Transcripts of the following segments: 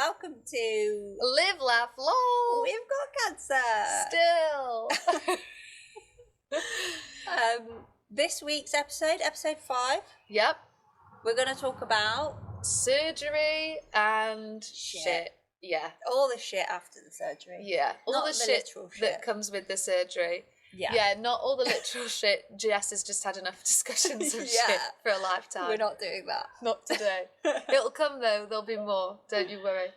welcome to Live, Laugh, Lol. We've Got Cancer. Still. This week's episode 5, Yep. we're going to talk about Surgery and shit. Yeah. all the shit after the surgery. Yeah. All Not the the shit literal shit that comes with the surgery. Yeah. Not all the literal shit. Jess has just had enough discussions of shit for a lifetime. We're not doing that. Not today. It'll come though. There'll be more. Don't you worry.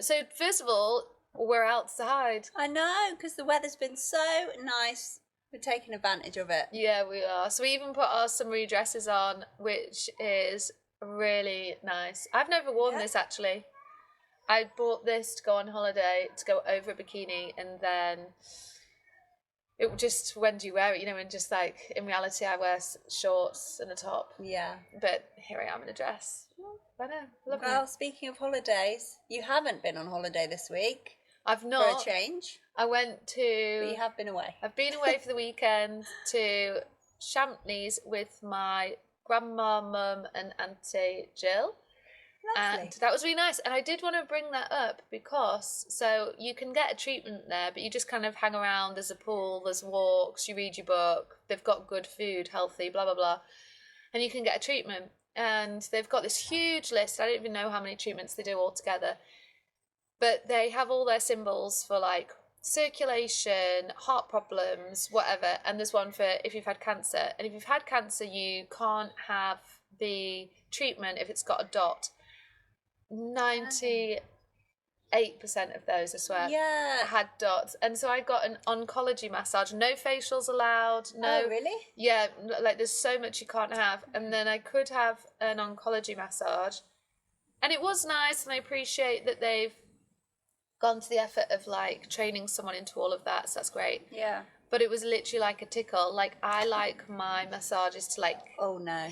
So first of all, we're outside. I know, because the weather's been so nice. We're taking advantage of it. Yeah, we are. So we even put our summery dresses on, which is really nice. I've never worn this actually. I bought this to go on holiday, to go over a bikini, and then it just, when do you wear it? You know, and just like, in reality, I wear shorts and a top. Yeah. But here I am in a dress. I know, lovely. Well, speaking of holidays, you haven't been on holiday this week. I've not. For a change. I went to... But you have been away. I've been away for the weekend to Champneys with my grandma, mum and auntie Jill. Lovely. And that was really nice. And I did want to bring that up because, so you can get a treatment there, but you just kind of hang around. There's a pool, there's walks, you read your book. They've got good food, healthy, blah, blah, blah. And you can get a treatment. And they've got this huge list. I don't even know how many treatments they do altogether. But they have all their symbols for like circulation, heart problems, whatever. And there's one for if you've had cancer. And if you've had cancer, you can't have the treatment if it's got a dot. 98% of those, I swear, had dots. And so I got an oncology massage. No facials allowed. No. Oh, really? Yeah, like there's so much you can't have. And then I could have an oncology massage. And it was nice, and I appreciate that they've gone to the effort of like training someone into all of that, so that's great. Yeah. But it was literally like a tickle. Like, I like my massages to like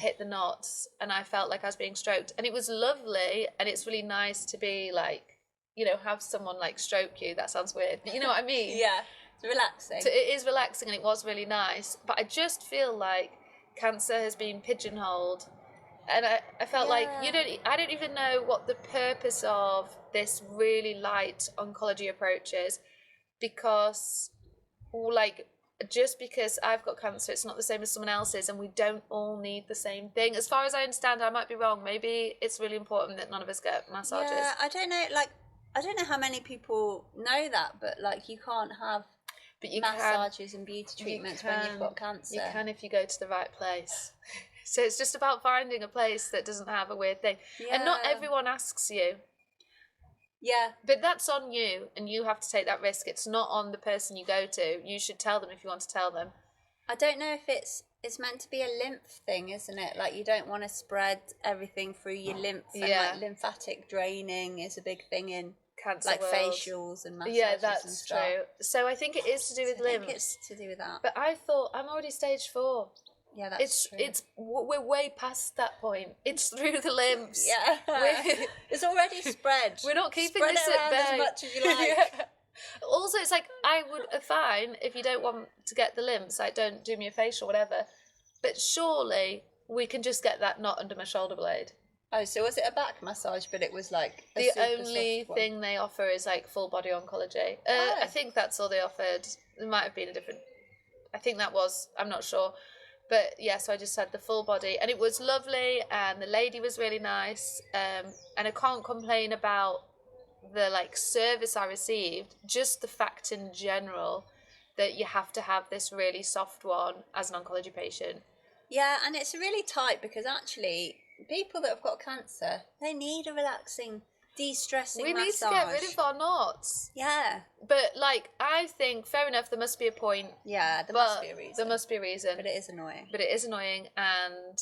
hit the knots, and I felt like I was being stroked, and it was lovely. And it's really nice to be like, you know, have someone like stroke you. That sounds weird, but you know what I mean. Yeah, it's relaxing. So it is relaxing, and it was really nice. But I just feel like cancer has been pigeonholed, and I felt like I don't even know what the purpose of this really light oncology approach is, because like, just because I've got cancer, it's not the same as someone else's, and we don't all need the same thing. As far as I understand, I might be wrong. Maybe it's really important that none of us get massages. Yeah, I don't know. Like, I don't know how many people know that, but like, you can't have massages and beauty treatments when you've got cancer. You can if you go to the right place. So it's just about finding a place that doesn't have a weird thing. Yeah. And not everyone asks you. Yeah. But that's on you, and you have to take that risk. It's not on the person you go to. You should tell them if you want to tell them. I don't know if it's meant to be a lymph thing, isn't it? Like, you don't want to spread everything through your lymph, and like lymphatic draining is a big thing in cancer like world. Facials and massages. Yeah, that's and stuff. true. So I think it is to do with lymphs. I think it's to do with that. But I thought, I'm already stage 4. Yeah, that's true. We're way past that point. It's through the lymphs. Yeah. It's already spread. We're not keeping spread this it at around bay. as much as you like. Also, it's like, I would fine if you don't want to get the lymphs, like, don't do me a facial, whatever. But surely we can just get that knot under my shoulder blade. Oh, so was it a back massage, but it was like the only thing they offer is like full body oncology. I think that's all they offered. There might have been a different, I think that was, I'm not sure. But yeah, so I just had the full body, and it was lovely, and the lady was really nice, and I can't complain about the like service I received, just the fact in general that you have to have this really soft one as an oncology patient. Yeah, and it's really tight, because actually people that have got cancer, they need a relaxing, de-stressing massage. We need to get rid of our knots. Yeah. But like, I think, fair enough, there must be a point. Yeah, there must be a reason. There must be a reason. But it is annoying. And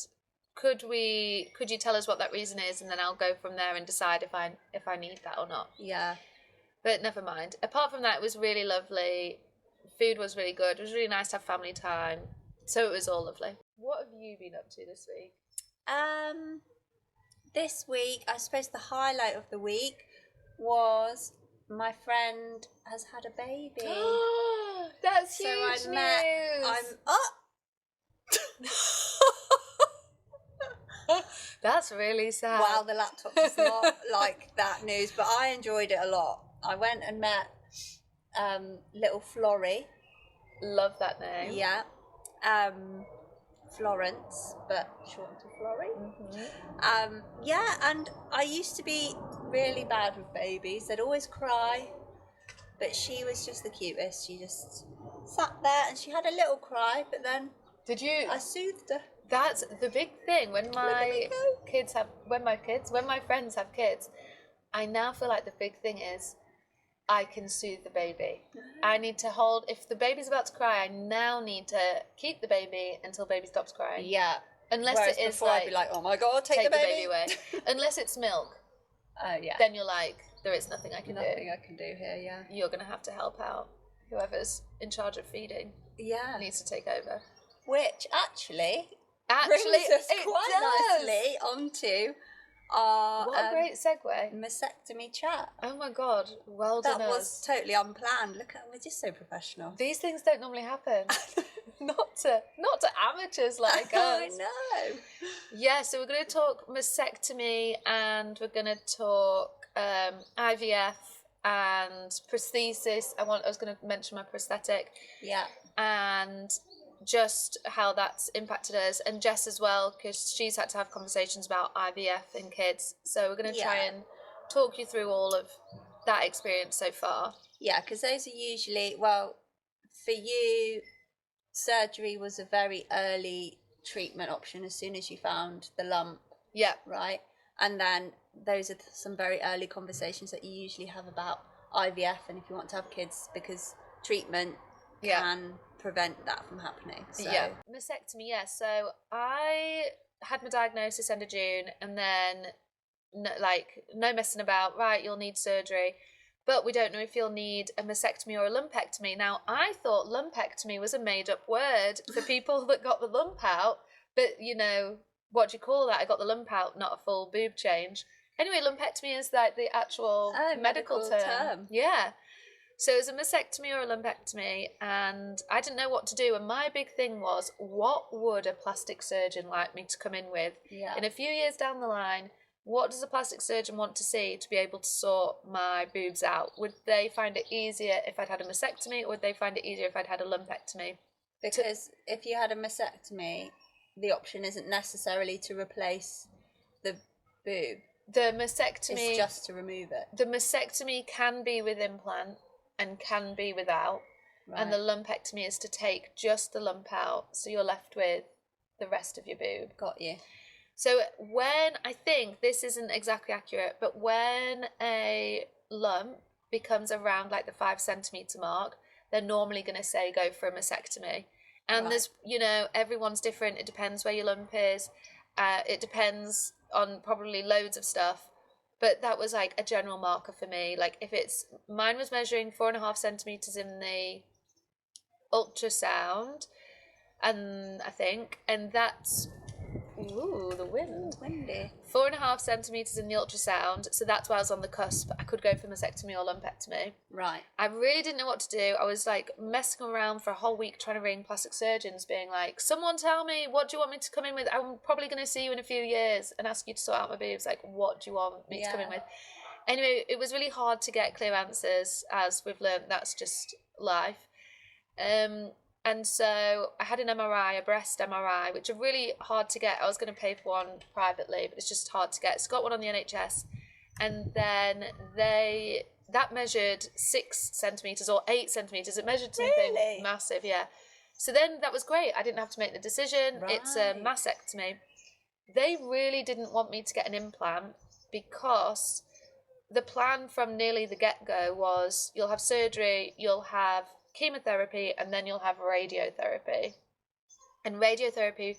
could you tell us what that reason is, and then I'll go from there and decide if I need that or not. Yeah. But never mind. Apart from that, it was really lovely. Food was really good. It was really nice to have family time. So it was all lovely. What have you been up to this week? This week, I suppose the highlight of the week was my friend has had a baby. That's huge news. That's really sad. Wow, the laptop does not like that news, but I enjoyed it a lot. I went and met little Florrie. Love that name. Yeah. Florence, but short to Florrie. Yeah, and I used to be really bad with babies. They'd always cry, but she was just the cutest. She just sat there and she had a little cry, but then I soothed her. That's the big thing when my friends have kids. I now feel like the big thing is I can soothe the baby. I need to hold, if the baby's about to cry, I now need to keep the baby until baby stops crying. Yeah. Unless Whereas it is before like, I'd be like, oh my God, take the baby away. Unless it's milk. Oh, yeah. Then you're like, there is nothing I can do. Nothing I can do here, yeah. You're going to have to help out. Whoever's in charge of feeding needs to take over. Which actually brings us quite nicely onto our what a great segue. mastectomy chat. Oh my God, well done. That was totally unplanned. Look, we're just so professional. These things don't normally happen. not to amateurs like us. I know. Yeah, so we're going to talk mastectomy and we're going to talk IVF and prosthesis. I was going to mention my prosthetic. Yeah. And just how that's impacted us, and Jess as well, because she's had to have conversations about IVF in kids. So we're going to try and talk you through all of that experience so far. Yeah, because those are usually, well, for you, surgery was a very early treatment option as soon as you found the lump. Yeah. Right? And then those are some very early conversations that you usually have about IVF and if you want to have kids, because treatment can prevent that from happening. So. Yeah. Mastectomy, So I had my diagnosis end of June, and then no messing about, right, you'll need surgery, but we don't know if you'll need a mastectomy or a lumpectomy. Now, I thought lumpectomy was a made-up word for people that got the lump out, but, what do you call that? I got the lump out, not a full boob change. Anyway, lumpectomy is like the actual medical term. Yeah. So it was a mastectomy or a lumpectomy, and I didn't know what to do. And my big thing was, what would a plastic surgeon like me to come in with? Yeah. In a few years down the line, what does a plastic surgeon want to see to be able to sort my boobs out? Would they find it easier if I'd had a mastectomy, or would they find it easier if I'd had a lumpectomy? Because if you had a mastectomy, the option isn't necessarily to replace the boob. The mastectomy... It's just to remove it. The mastectomy can be with implant and can be without. Right. And the lumpectomy is to take just the lump out, so you're left with the rest of your boob. Got you. So I think this isn't exactly accurate, but when a lump becomes around like the 5 centimetre mark, they're normally going to say go for a mastectomy. And there's, everyone's different. It depends where your lump is. It depends on probably loads of stuff. But that was like a general marker for me. Like mine was measuring 4.5 centimetres in the ultrasound, and that's, the wind. Windy. 4.5 centimetres in the ultrasound, so that's why I was on the cusp. I could go for mastectomy or lumpectomy. Right. I really didn't know what to do. I was like messing around for a whole week trying to ring plastic surgeons, being like, someone tell me, what do you want me to come in with? I'm probably going to see you in a few years and ask you to sort out my boobs. Like, what do you want me to come in with? Anyway, it was really hard to get clear answers, as we've learned. That's just life. And so I had an MRI, a breast MRI, which are really hard to get. I was going to pay for one privately, but it's just hard to get. So got one on the NHS, and then that measured 6 centimetres or 8 centimetres. It measured something massive, yeah. So then that was great. I didn't have to make the decision. Right. It's a mastectomy. They really didn't want me to get an implant because the plan from nearly the get-go was you'll have surgery, you'll have chemotherapy, and then you'll have radiotherapy. And radiotherapy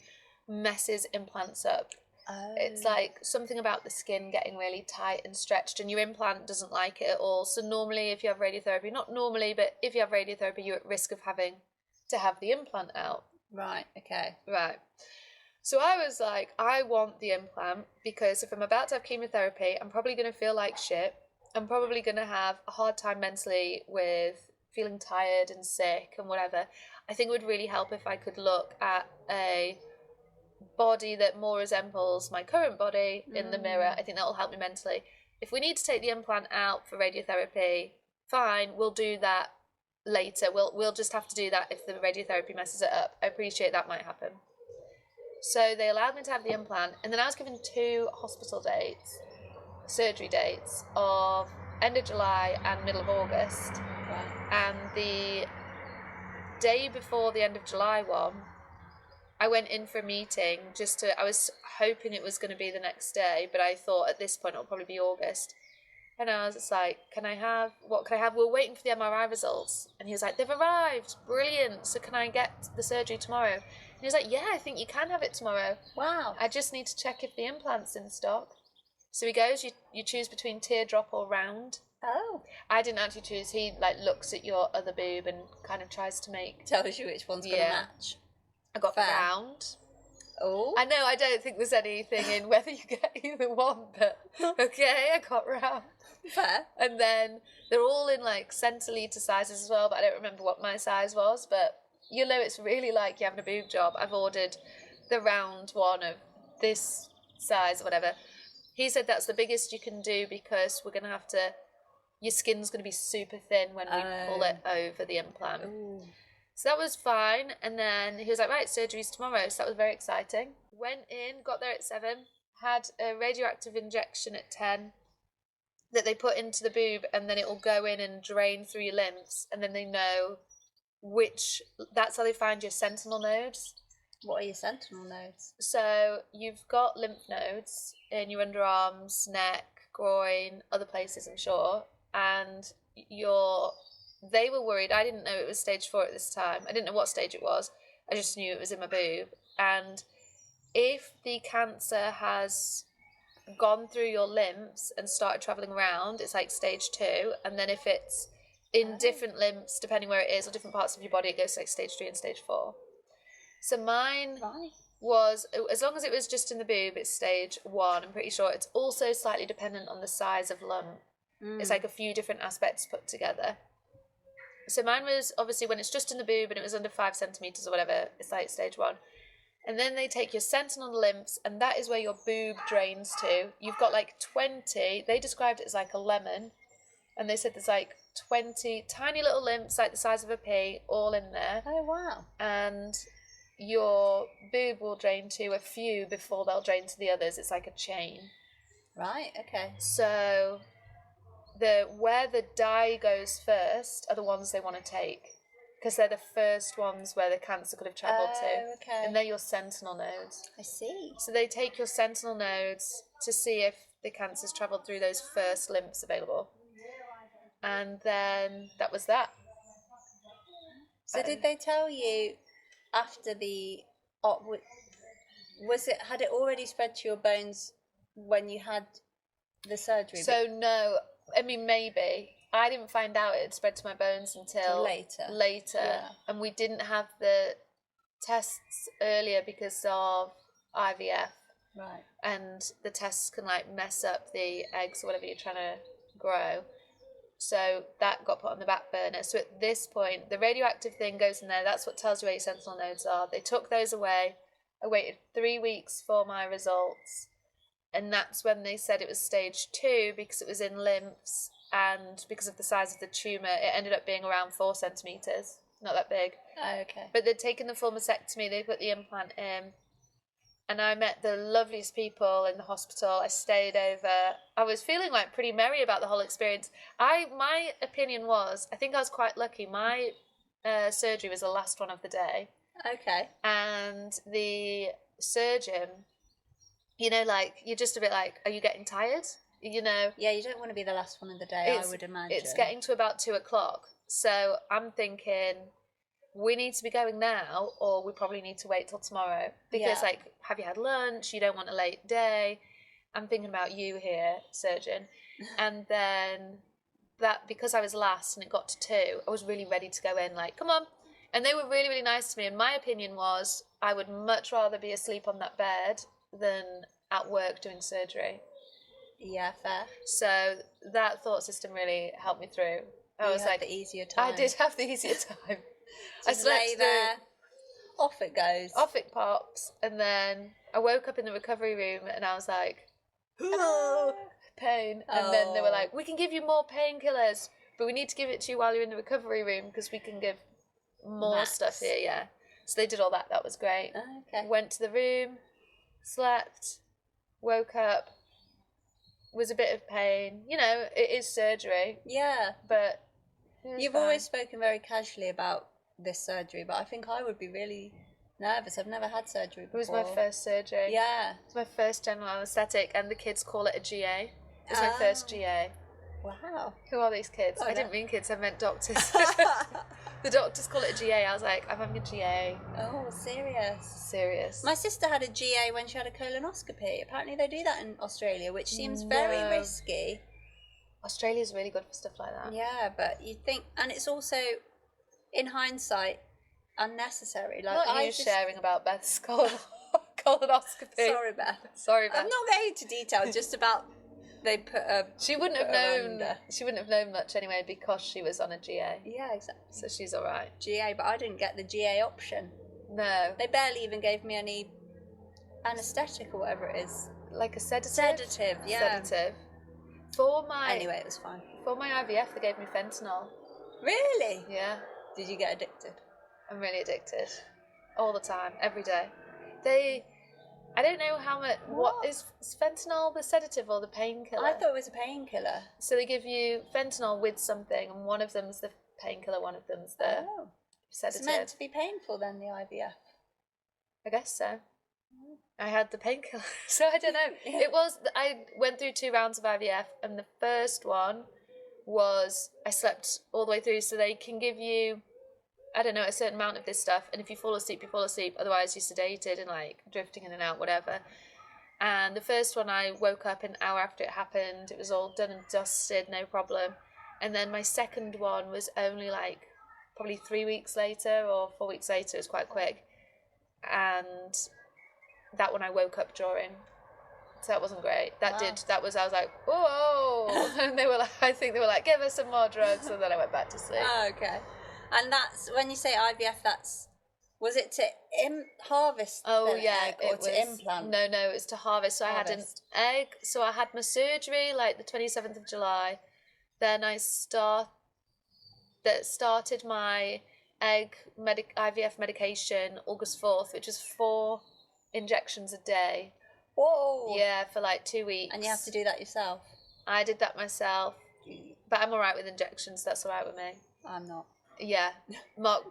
messes implants up. Oh. It's like something about the skin getting really tight and stretched, and your implant doesn't like it at all. So normally if you have radiotherapy, not normally, but if you have radiotherapy, you're at risk of having to have the implant out. Right, okay. Right. So I was like, I want the implant because if I'm about to have chemotherapy, I'm probably going to feel like shit. I'm probably going to have a hard time mentally with feeling tired and sick and whatever. I think it would really help if I could look at a body that more resembles my current body in the mirror. I think that will help me mentally. If we need to take the implant out for radiotherapy, fine, we'll do that later. We'll just have to do that if the radiotherapy messes it up. I appreciate that might happen. So they allowed me to have the implant, and then I was given 2 hospital dates, surgery dates, of end of July and middle of August. Right. And the day before the end of July one, I went in for a meeting I was hoping it was going to be the next day, but I thought at this point it'll probably be August. And I was just like, what can I have? We were waiting for the MRI results. And he was like, they've arrived. Brilliant. So can I get the surgery tomorrow? And he was like, yeah, I think you can have it tomorrow. Wow. I just need to check if the implant's in stock. So he goes, you choose between teardrop or round. Oh. I didn't actually choose. He looks at your other boob and kind of tries to tells you which one's going to match. I got Fair. round. Oh. I know, I don't think there's anything in whether you get either one, but okay, I got round. Fair. And then they're all in centiliter sizes as well, but I don't remember what my size was. But it's really like you're having a boob job. I've ordered the round one of this size or whatever. He said that's the biggest you can do because we're going to have to, your skin's going to be super thin when we pull it over the implant. Ooh. So that was fine. And then he was like, right, surgery's tomorrow. So that was very exciting. Went in, got there at 7, had a radioactive injection at 10 that they put into the boob, and then it will go in and drain through your lymphs. And then they know that's how they find your sentinel nodes. What are your sentinel nodes? So you've got lymph nodes in your underarms, neck, groin, other places, I'm sure. And they were worried. I didn't know it was stage 4 at this time. I didn't know what stage it was. I just knew it was in my boob. And if the cancer has gone through your lymphs and started travelling around, it's like stage 2. And then if it's in different lymphs, depending where it is, or different parts of your body, it goes to stage 3 and stage 4. So mine was, as long as it was just in the boob, it's stage 1. I'm pretty sure it's also slightly dependent on the size of lump. It's like a few different aspects put together. So mine was obviously when it's just in the boob and it was under 5 centimeters or whatever, it's like stage 1. And then they take your sentinel lymphs, and that is where your boob drains to. You've got 20, they described it as like a lemon, and they said there's 20 tiny little lymphs like the size of a pea all in there. Oh, wow. And your boob will drain to a few before they'll drain to the others. It's like a chain. Right, okay. So where the dye goes first are the ones they want to take, because they're the first ones where the cancer could have travelled to. Okay. And they're your sentinel nodes. I see. So they take your sentinel nodes to see if the cancer's travelled through those first lymphs available. And then that was that. So did they tell you after the had it already spread to your bones when you had the surgery? So no, I mean maybe. I didn't find out it had spread to my bones until later. Yeah. And we didn't have the tests earlier because of IVF. Right. And the tests can mess up the eggs or whatever you're trying to grow. So that got put on the back burner. So at this point, the radioactive thing goes in there. That's what tells you where your sentinel nodes are. They took those away. I waited 3 weeks for my results. And that's when they said it was stage 2 because it was in lymphs. And because of the size of the tumour, it ended up being around 4 centimetres. Not that big. Oh, okay. But they'd taken the full mastectomy. They put the implant in. And I met the loveliest people in the hospital. I stayed over. I was feeling pretty merry about the whole experience. My opinion was, I think I was quite lucky. My surgery was the last one of the day. Okay. And the surgeon, you're just a bit are you getting tired? Yeah, you don't want to be the last one of the day, I would imagine. It's getting to about 2 o'clock. So I'm thinking, we need to be going now, or we probably need to wait till tomorrow. Because, have you had lunch? You don't want a late day. I'm thinking about you here, surgeon. And then because I was last and it got to 2, I was really ready to go in, come on. And they were really, really nice to me. And my opinion was, I would much rather be asleep on that bed than at work doing surgery. Yeah, fair. So that thought system really helped me through. I was the easier time. I did have the easier time. I lay there. Off it goes. Off it pops, and then I woke up in the recovery room and I was like, oh, pain. And then they were like, we can give you more painkillers, but we need to give it to you while you're in the recovery room because we can give more stuff here, yeah. So they did all that. That was great. Okay. Went to the room, slept, woke up, was a bit of pain. You know, it is surgery. Yeah. But you've always spoken very casually about this surgery, but I think I would be really nervous. I've never had surgery before. It was my first surgery. Yeah. It was my first general anaesthetic, and the kids call it a GA. It was my first GA. Wow. Who are these kids? I didn't mean kids, I meant doctors. The doctors call it a GA. I was like, I'm having a GA. Oh, serious. Serious. My sister had a GA when she had a colonoscopy. Apparently they do that in Australia, which seems very risky. Australia's really good for stuff like that. Yeah, but you think, and it's also, in hindsight, unnecessary. Like, Not you sharing about Beth's colonoscopy. Sorry, Beth. Sorry, Beth. I'm not going into detail, just about they put a... She wouldn't have known. She wouldn't have known much anyway because she was on a GA. Yeah, exactly. So she's all right. GA, but I didn't get the GA option. No. They barely even gave me any anaesthetic or whatever it is. Like a sedative? Sedative, yeah. Sedative. Anyway, it was fine. For my IVF, they gave me fentanyl. Really? Yeah. Did you get addicted? I'm really addicted. All the time, every day. I don't know how much... What is fentanyl the sedative or the painkiller? I thought it was a painkiller. So they give you fentanyl with something, and one of them's the painkiller, one of them's the sedative. It's meant to be painful then, the IVF. I guess so. I had the painkiller, so I don't know. It was... I went through 2 rounds of IVF, and the first one was... I slept all the way through, so they can give you... I don't know, a certain amount of this stuff, and if you fall asleep, you fall asleep, otherwise you're sedated and like drifting in and out, whatever. And the first one, I woke up an hour after it happened, it was all done and dusted, no problem. And then my second one was only like probably 3 weeks later or 4 weeks later, it was quite quick. And that one I woke up during, so that wasn't great. I was like, whoa. And they were like, I think they were like, give us some more drugs, and then I went back to sleep. Oh, okay. And that's, when you say IVF, was it to harvest egg or to implant? No, it was to harvest. So I had an egg. So I had my surgery like the 27th of July. Then I started my IVF medication August 4th, which is 4 injections a day. Whoa. Yeah, for like 2 weeks. And you have to do that yourself? I did that myself. But I'm all right with injections. That's all right with me. I'm not. Yeah, Mark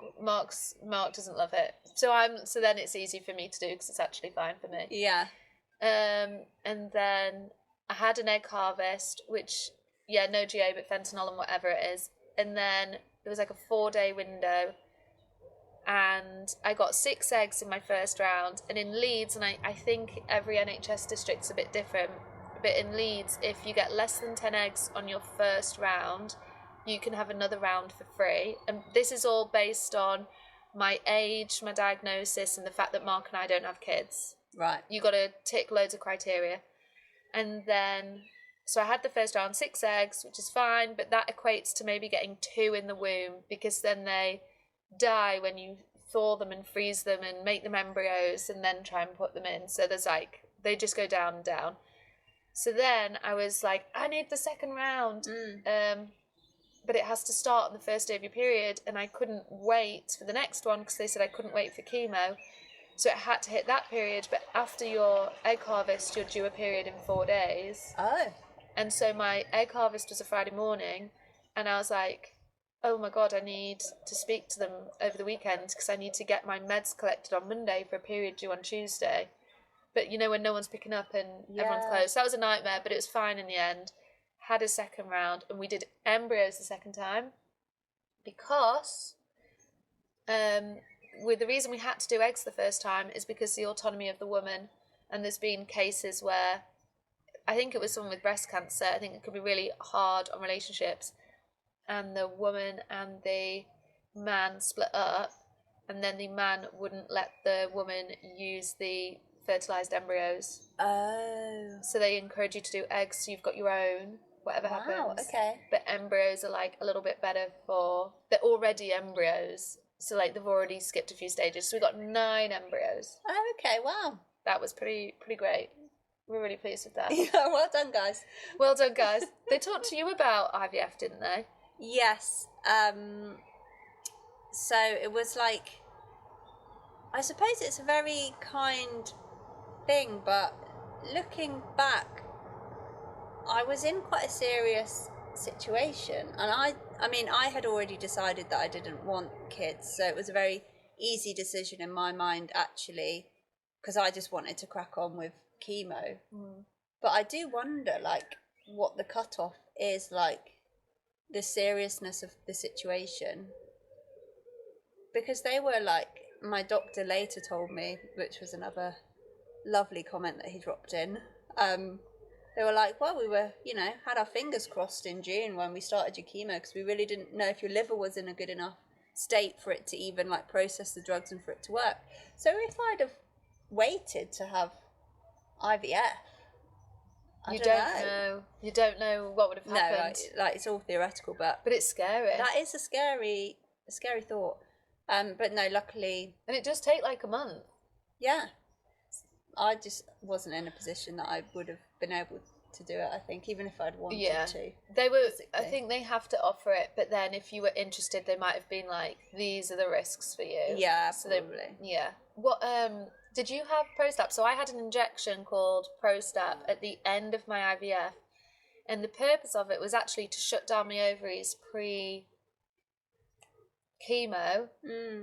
doesn't love it, so then it's easy for me to do because it's actually fine for me. Yeah. And then I had an egg harvest, which no GA but fentanyl and whatever it is, and then there was like a 4-day window, and I got 6 eggs in my first round, and in Leeds, and I think every NHS district's a bit different, but in Leeds, if you get less than 10 eggs on your first round, you can have another round for free. And this is all based on my age, my diagnosis, and the fact that Mark and I don't have kids. Right. You got to tick loads of criteria. And then, so I had the first round, 6 eggs, which is fine, but that equates to maybe getting 2 in the womb, because then they die when you thaw them and freeze them and make them embryos and then try and put them in. So there's like, they just go down and down. So then I was like, I need the second round. But it has to start on the first day of your period, and I couldn't wait for the next one because they said I couldn't wait for chemo, so it had to hit that period. But after your egg harvest, you're due a period in 4 days. Oh. And so my egg harvest was a Friday morning, and I was like, oh my God, I need to speak to them over the weekend because I need to get my meds collected on Monday for a period due on Tuesday. But you know, when no one's picking up and everyone's closed. So that was a nightmare, but it was fine in the end. Had a second round, and we did embryos the second time because with the reason we had to do eggs the first time is because the autonomy of the woman, and there's been cases where I think it was someone with breast cancer. I think it could be really hard on relationships, and the woman and the man split up, and then the man wouldn't let the woman use the fertilized embryos. Oh. So they encourage you to do eggs, so you've got your own, whatever happens. Okay. But embryos are like a little bit better they're already embryos, So like they've already skipped a few stages. So we got 9 embryos. Oh, okay, wow. That was pretty great. We're really pleased with that. Yeah, well done, guys. Well done, guys. They talked to you about IVF, didn't they? Yes. So it was like, I suppose it's a very kind thing, but looking back, I was in quite a serious situation, and I mean, I had already decided that I didn't want kids, so it was a very easy decision in my mind, actually, because I just wanted to crack on with chemo. But I do wonder, like, what the cutoff is, like, the seriousness of the situation, because they were like, my doctor later told me, which was another lovely comment that he dropped in, they were like, well, we were, had our fingers crossed in June when we started your chemo, because we really didn't know if your liver was in a good enough state for it to even like process the drugs and for it to work. So if I'd have waited to have IVF, I don't know. You don't know what would have happened. No, like it's all theoretical, but it's scary. That is a scary thought. But no, luckily, and it does take like a month. Yeah, I just wasn't in a position that I would have been able to do it, I think, even if I'd wanted to. They were, physically. I think they have to offer it, but then if you were interested, they might have been like, these are the risks for you. Yeah, so probably. What, did you have Prostap? So I had an injection called Prostap at the end of my IVF, and the purpose of it was actually to shut down my ovaries pre-chemo,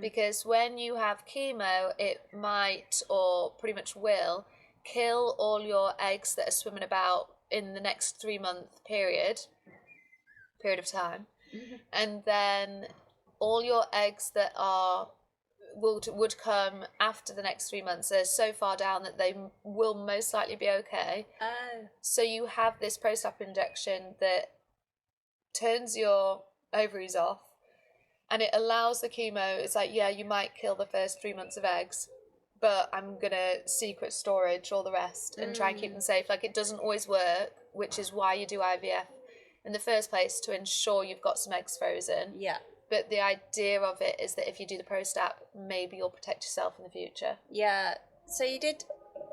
because when you have chemo, it might, or pretty much will, kill all your eggs that are swimming about in the next 3-month period of time, and then all your eggs that would come after the next 3 months are so far down that they will most likely be okay. So you have this Prostap injection that turns your ovaries off, and it allows the chemo. It's like, yeah, you might kill the first 3 months of eggs, but I'm going to secret storage all the rest and try and keep them safe. Like, it doesn't always work, which is why you do IVF in the first place, to ensure you've got some eggs frozen. Yeah. But the idea of it is that if you do the Prostap, maybe you'll protect yourself in the future. Yeah. So you did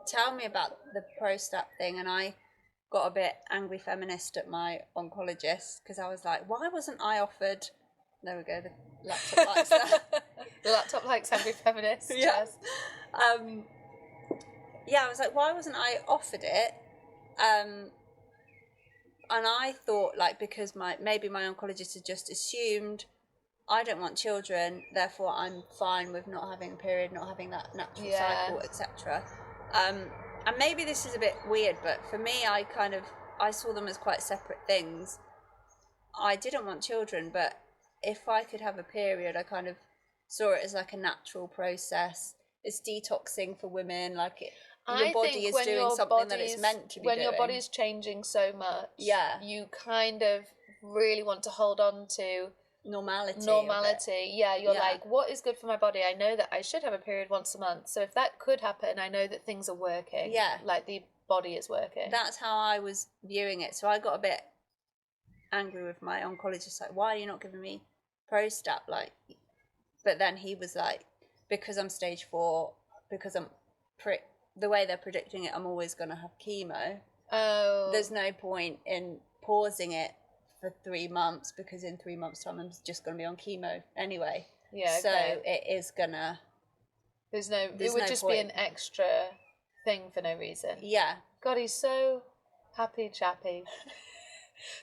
tell me about the Prostap thing, and I got a bit angry feminist at my oncologist, because I was like, why wasn't I offered... There we go, the laptop likes that. The laptop likes angry feminists. Yes. I was like, why wasn't I offered it? And I thought, like, because maybe my oncologist had just assumed I don't want children, therefore I'm fine with not having a period, not having that natural cycle, etc. And maybe this is a bit weird, but for me, I saw them as quite separate things. I didn't want children, but if I could have a period, I kind of saw it as like a natural process. It's detoxing for women, like your body is doing something that it's meant to be doing. When your body is changing so much, you kind of really want to hold on to normality. You're like, what is good for my body? I know that I should have a period once a month, so if that could happen, I know that things are working. Like the body is working. That's how I was viewing it. So I got a bit angry with my oncologist, like, why are you not giving me Prostap? Like, but then he was like, because I'm stage 4, because I'm the way they're predicting it, I'm always going to have chemo. There's no point in pausing it for 3 months, because in 3 months' time I'm just going to be on chemo anyway. So it is gonna. It would just be an extra thing for no reason. Yeah. God, he's so happy chappy.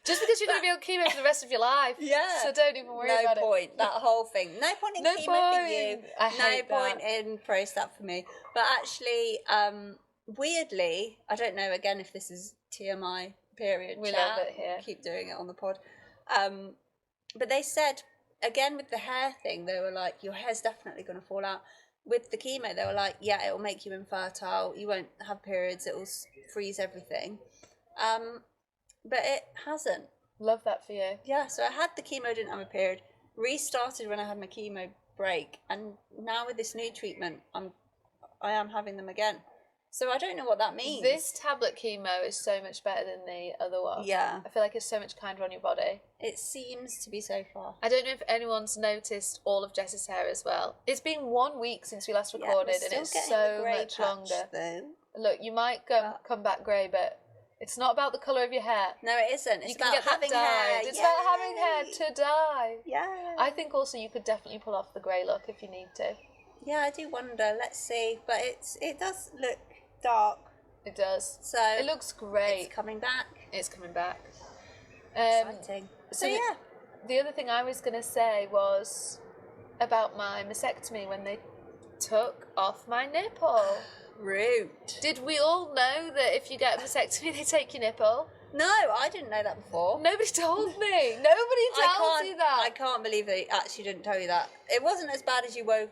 Just because you're going to be on chemo for the rest of your life. Yeah. So don't even worry about it. No point. That whole thing. No point in chemo for you. No point in Prostap for me. But actually, weirdly, I don't know, again, if this is TMI period we chat. love it here. Keep doing it on the pod. But they said, again, with the hair thing, they were like, your hair's definitely going to fall out. With the chemo, they were like, yeah, it will make you infertile. You won't have periods. It will freeze everything. But it hasn't. Love that for you. Yeah, so I had the chemo, didn't have a period, restarted when I had my chemo break, and now with this new treatment, I am having them again. So I don't know what that means. This tablet chemo is so much better than the other one. Yeah. I feel like it's so much kinder on your body. It seems to be so far. I don't know if anyone's noticed all of Jess's hair as well. It's been 1 week since we last recorded, and it's so much longer. Though. Look, you might come back grey, but it's not about the colour of your hair. No, it isn't. It's about having hair. It's about having hair to dye. Yeah. I think also you could definitely pull off the grey look if you need to. Yeah, I do wonder. Let's see. But it does look dark. It does. So it looks great. It's coming back. It's coming back. Exciting. So yeah. The other thing I was going to say was about my mastectomy when they took off my nipple. Rude. Did we all know that if you get a mastectomy they take your nipple? No, I didn't know that before. Nobody told me. Nobody tells you that. I can't believe they actually didn't tell you that. It wasn't as bad as you woke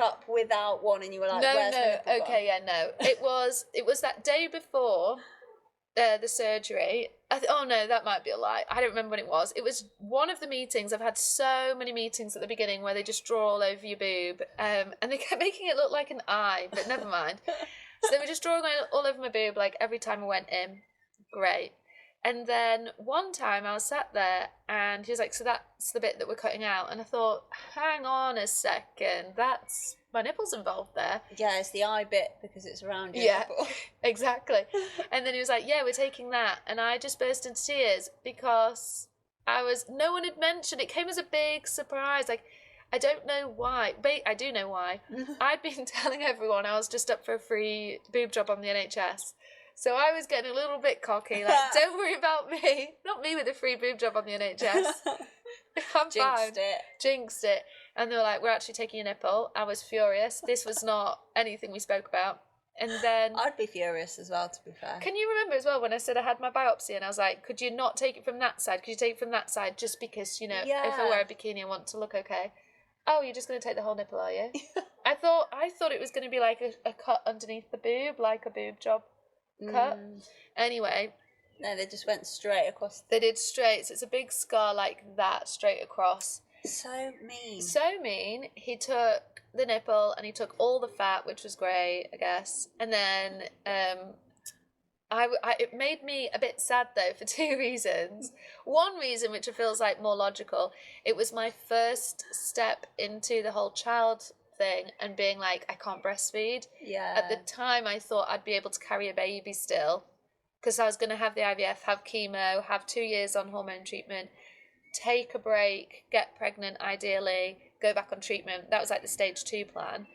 up without one and you were like, where's my nipple okay, yeah, no. It was that day before the surgery. Oh no, that might be a lie. I don't remember when it was. It was one of the meetings. I've had so many meetings at the beginning where they just draw all over your boob, and they kept making it look like an eye, but never mind. So they were just drawing all over my boob like every time I went in. Great. And then one time I was sat there and he was like, so that's the bit that we're cutting out. And I thought, hang on a second, that's my nipple's involved there. Yeah, it's the eye bit because it's around your nipple. Exactly. And then he was like, yeah, we're taking that. And I just burst into tears because no one had mentioned, it came as a big surprise. Like, I don't know why, but I do know why. I'd been telling everyone I was just up for a free boob job on the NHS. So I was getting a little bit cocky, like, don't worry about me. Not me with a free boob job on the NHS. I'm fine. Jinxed it. And they were like, we're actually taking your nipple. I was furious. This was not anything we spoke about. And then... I'd be furious as well, to be fair. Can you remember as well when I said I had my biopsy and I was like, could you not take it from that side? Could you take it from that side just because, if I wear a bikini I want to look okay? Oh, you're just going to take the whole nipple, are you? I thought it was going to be like a cut underneath the boob, like a boob job cut. Anyway, no, they just went straight across. They did straight, so it's a big scar like that straight across. So mean. So mean. He took the nipple and he took all the fat, which was great, I guess. And then it made me a bit sad though for two reasons. One reason, which feels like more logical, it was my first step into the whole child thing and being like, I can't breastfeed. Yeah. At the time I thought I'd be able to carry a baby still because I was going to have the IVF, have chemo, have 2 years on hormone treatment, take a break, get pregnant ideally, go back on treatment. That was like the stage 2 plan.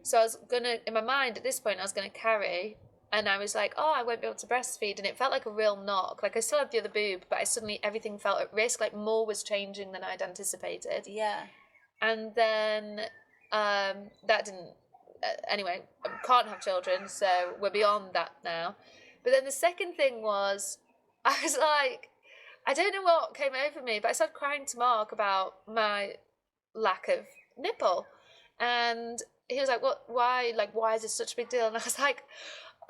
So I was going to, in my mind at this point, I was going to carry, and I was like, oh, I won't be able to breastfeed. And it felt like a real knock. Like I still had the other boob, but everything felt at risk, like more was changing than I'd anticipated. Yeah. And then that didn't, anyway, I can't have children, so we're beyond that now. But then the second thing was, I was like, I don't know what came over me, but I started crying to Mark about my lack of nipple. And he was like, why is this such a big deal? And I was like,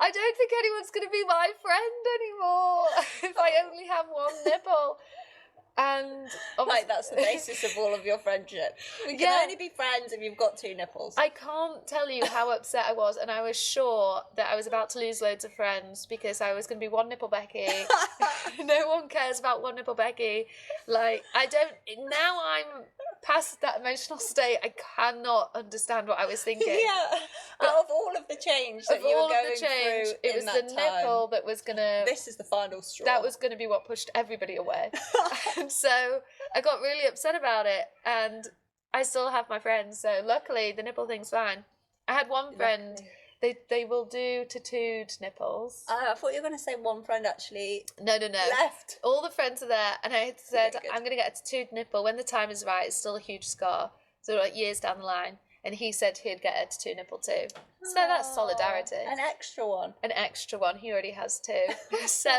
I don't think anyone's going to be my friend anymore if I only have one nipple. And like that's the basis of all of your friendship. We can only be friends if you've got 2 nipples. I can't tell you how upset I was, and I was sure that I was about to lose loads of friends because I was going to be one nipple Becky. No one cares about one nipple Becky. Like, now I'm past that emotional state. I cannot understand what I was thinking. Yeah. But out of all of the change that you were going through, it was the nipple that was going to... This is the final straw. That was going to be what pushed everybody away. And so I got really upset about it, and I still have my friends, so luckily the nipple thing's fine. I had one friend, they will do tattooed nipples. I thought you were going to say one friend actually No. left. All the friends are there, and I said, Okay, I'm going to get a tattooed nipple. When the time is right, it's still a huge scar, so like years down the line. And he said he'd get a tattoo nipple too. So that's solidarity. An extra one. An extra one. He already has 2. So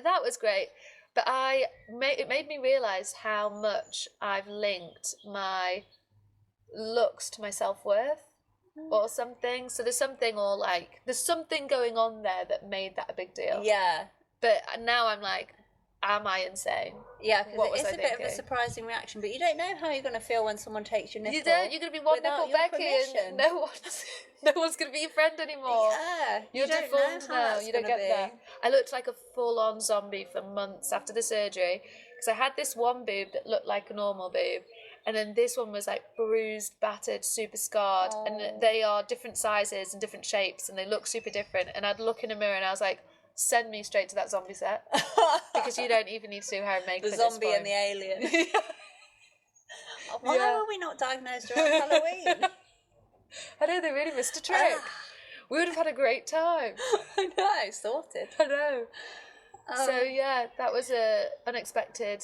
that was great. But it made me realise how much I've linked my looks to my self-worth or something. So there's something going on there that made that a big deal. Yeah. But now I'm like, am I insane? Yeah, because What it was is I a bit of a thinking? surprising reaction, but you don't know how you're going to feel when someone takes your nipple. You don't. You're going to be one without nipple your Becky, permission. and no one's going to be your friend anymore. Yeah, You're you don't deformed know how now. that's You don't gonna get be. that. I looked like a full-on zombie for months after the surgery because I had this one boob that looked like a normal boob, and then this one was like bruised, battered, super scarred, Oh. and they are different sizes and different shapes, and they look super different. And I'd look in a mirror and I was like, send me straight to that zombie set because you don't even need to do hair and makeup. The at this zombie and point. the alien. Why Yeah. were we not diagnosed around Halloween? I know, they really missed a trick. We would have had a great time. I know, sorted. I know. So yeah, that was a unexpected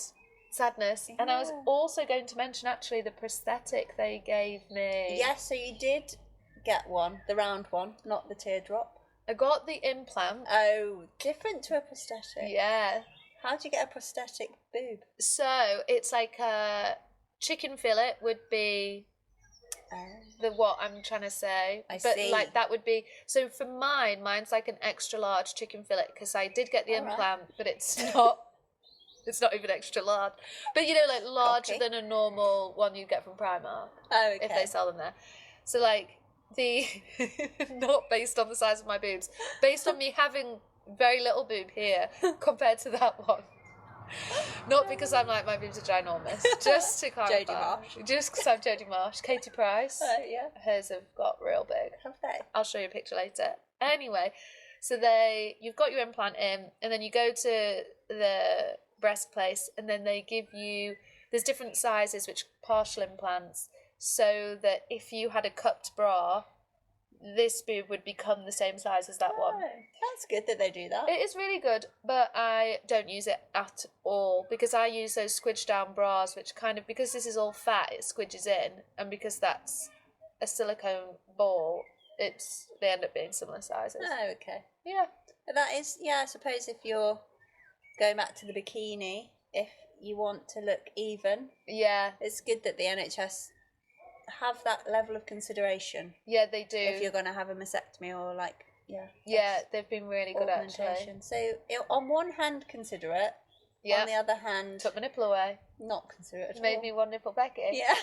sadness. And I was Yeah. also going to mention actually the prosthetic they gave me. Yes, so you did get one, the round one, not the teardrop. I got the implant. Oh, different to a prosthetic. Yeah. How do you get a prosthetic boob? So it's like a chicken fillet would be the what I'm trying to say. I but see. like that would be so for mine's like an extra large chicken fillet because I did get the All right. implant, but it's not even extra large. But you know, like larger Okay. than a normal one you get from Primark. Oh, okay. If they sell them there. So like the not based on the size of my boobs, based on me having very little boob here compared to that one. Not because I'm like my boobs are ginormous, just to clarify. Jodie Marsh. Just because I'm Jodie Marsh. Katie Price. Oh, yeah. Hers have got real big. Have they? I'll show you a picture later. Anyway, so you've got your implant in, and then you go to the breast place, and then they give you, there's different sizes, which partial implants, so that if you had a cupped bra, this boob would become the same size as that one. Oh, that's good that they do that. It is really good, but I don't use it at all because I use those squidge down bras, which kind of, because this is all fat, it squidges in, and because that's a silicone ball, they end up being similar sizes. Oh, okay. Yeah. That is, yeah, I suppose if you're going back to the bikini, if you want to look even, Yeah. it's good that the NHS have that level of consideration Yeah, they do. if you're going to have a mastectomy or like, Yeah, they've been really good actually. augmentation. So on one hand, consider it. Yeah. On the other hand, Took my nipple away. not consider it at Made all. me one nipple Becky. Yeah.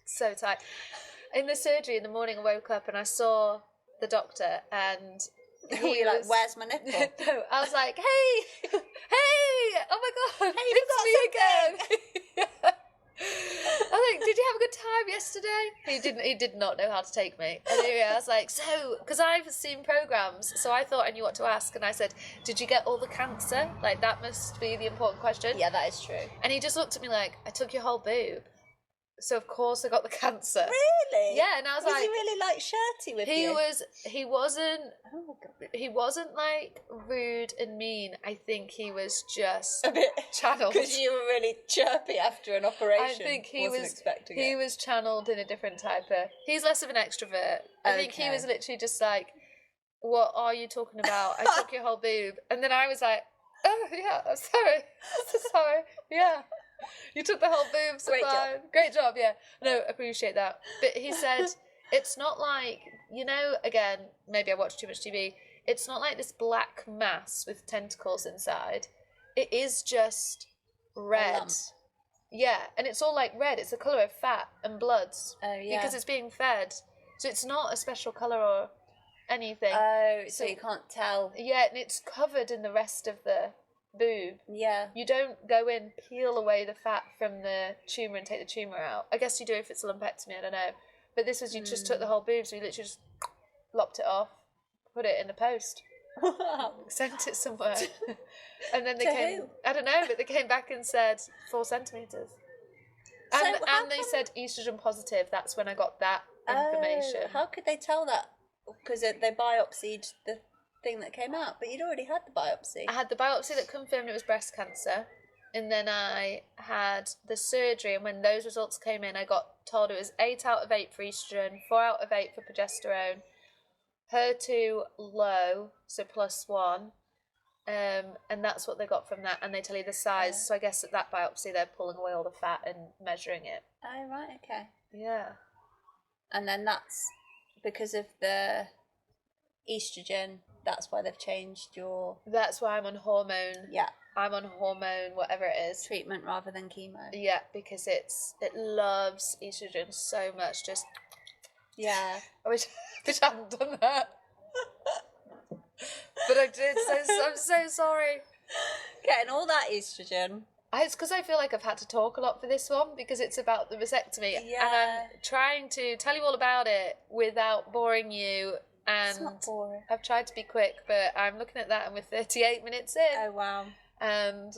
So tight. In the surgery in the morning, I woke up and I saw the doctor, and he You're like, was... where's my nipple? No, I was like, hey, hey, oh my god, Hey, you it's me again. I was like, did you have a good time yesterday? He did not know how to take me. And anyway, I was like, so, because I've seen programmes, so I thought I knew what to ask, and I said, did you get all the cancer? Like, that must be the important question. Yeah, that is true. And he just looked at me like, I took your whole boob. So of course I got the cancer. Really? Yeah, and I was like, he really like shirty with you? he wasn't Oh my god. he wasn't like rude and mean. I think he was just A bit channeled. because you were really chirpy after an operation. I think he Wasn't was expecting he it. was channeled in a different type of. He's less of an extrovert. I think he Okay. was literally just like, "What are you talking about? I took your whole boob," and then I was like, "Oh yeah, I'm sorry, sorry, yeah." You took the whole boob, so Great job. fine. Great job, yeah. No, appreciate that. But he said, it's not like, you know, again, maybe I watch too much TV, it's not like this black mass with tentacles inside. It is just red. lump. Yeah, and it's all like red. It's the colour of fat and bloods. Oh yeah. Because it's being fed. So it's not a special colour or anything. Oh, so So- you can't tell. Yeah, and it's covered in the rest of the boob. Yeah. You don't go in, peel away the fat from the tumour and take the tumour out. I guess you do if it's a lumpectomy, I don't know. But this was, you just took the whole boob, so you literally just lopped it off, put it in the post, sent it somewhere. And then they To came, who? I don't know, but they came back and said 4 centimetres. So And, how and they come- said estrogen positive. That's when I got that information. Oh, how could they tell that? Because they biopsied the thing that came out, but you'd already had the biopsy. I had the biopsy that confirmed it was breast cancer, and then I had the surgery, and when those results came in, I got told it was 8 out of 8 for estrogen, 4 out of 8 for progesterone, HER2 low, so +1, and that's what they got from that, and they tell you the size, so I guess at that biopsy they're pulling away all the fat and measuring it. Oh right, okay. Yeah. And then that's because of the estrogen. That's why they've changed your. That's why I'm on hormone Yeah. I'm on hormone, whatever it is. Treatment rather than chemo. Yeah, because it loves estrogen so much. Just Yeah. I wish I hadn't done that. But I did, so I'm so sorry. Getting all that estrogen. It's because I feel like I've had to talk a lot for this one because it's about the mastectomy. Yeah. And I'm trying to tell you all about it without boring you. And It's not boring. I've tried to be quick, but I'm looking at that and we're 38 minutes in. Oh, wow. And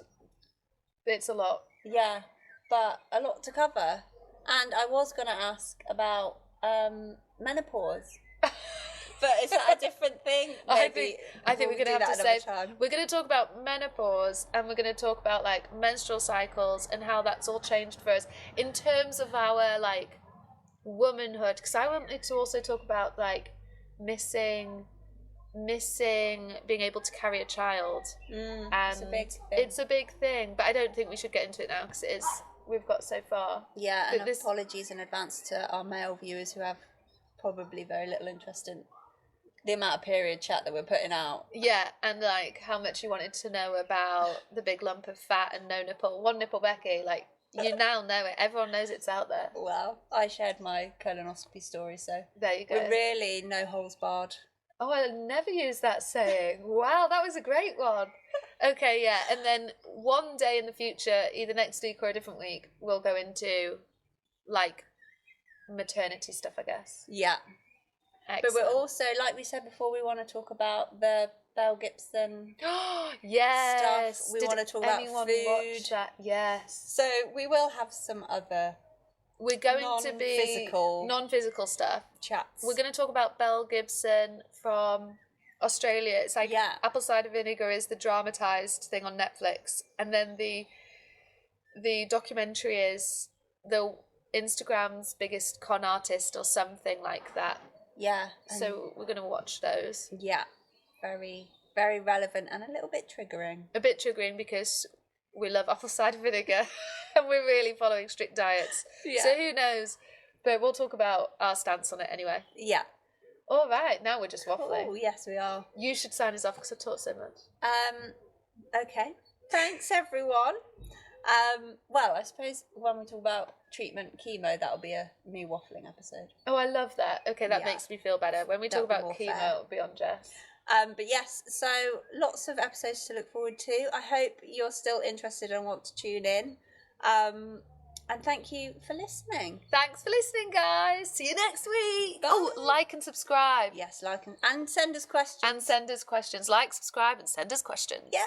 it's a lot. Yeah, but a lot to cover. And I was going to ask about menopause. But is that a different thing? Maybe I think we're going to have to say time. we're going to talk about menopause and we're going to talk about like menstrual cycles and how that's all changed for us in terms of our like womanhood. Because I wanted to also talk about like missing being able to carry a child. And it's a big thing. But I don't think we should get into it now because we've got so far. Yeah, and apologies in advance to our male viewers who have probably very little interest in the amount of period chat that we're putting out. Yeah, and like how much you wanted to know about the big lump of fat and no nipple. One nipple Becky, like you now know it. Everyone knows it's out there. Well, I shared my colonoscopy story, so there you go. We're really no holes barred. Oh, I never used that saying. Wow, that was a great one. Okay, yeah, and then one day in the future, either next week or a different week, we'll go into like maternity stuff, I guess. Yeah. Excellent. But we're also, like we said before, we want to talk about the Mel Gibson yes. stuff. We want to talk about food. Watch that? Yes. So we will have some other we're going to be non-physical stuff. Chats. We're going to talk about Mel Gibson from Australia. It's like apple cider vinegar is the dramatized thing on Netflix, and then the documentary is the Instagram's biggest con artist or something like that. Yeah. So we're going to watch those. Yeah. Very, very relevant and a little bit triggering. A bit triggering because we love apple cider vinegar and we're really following strict diets. Yeah. So who knows? But we'll talk about our stance on it anyway. Yeah. All right. Now we're just waffling. Oh, yes, we are. You should sign us off because I've taught so much. Okay. Thanks, everyone. Well, I suppose when we talk about treatment chemo, that'll be a me waffling episode. Oh, I love that. Okay, that makes me feel better. When we talk about chemo, it'll be on Jess. But yes, so lots of episodes to look forward to. I hope you're still interested and want to tune in. And thank you for listening. Thanks for listening, guys. See you next week. Bye. Oh, like and subscribe. Yes, like and send us questions. And send us questions. Like, subscribe, and send us questions. Yeah.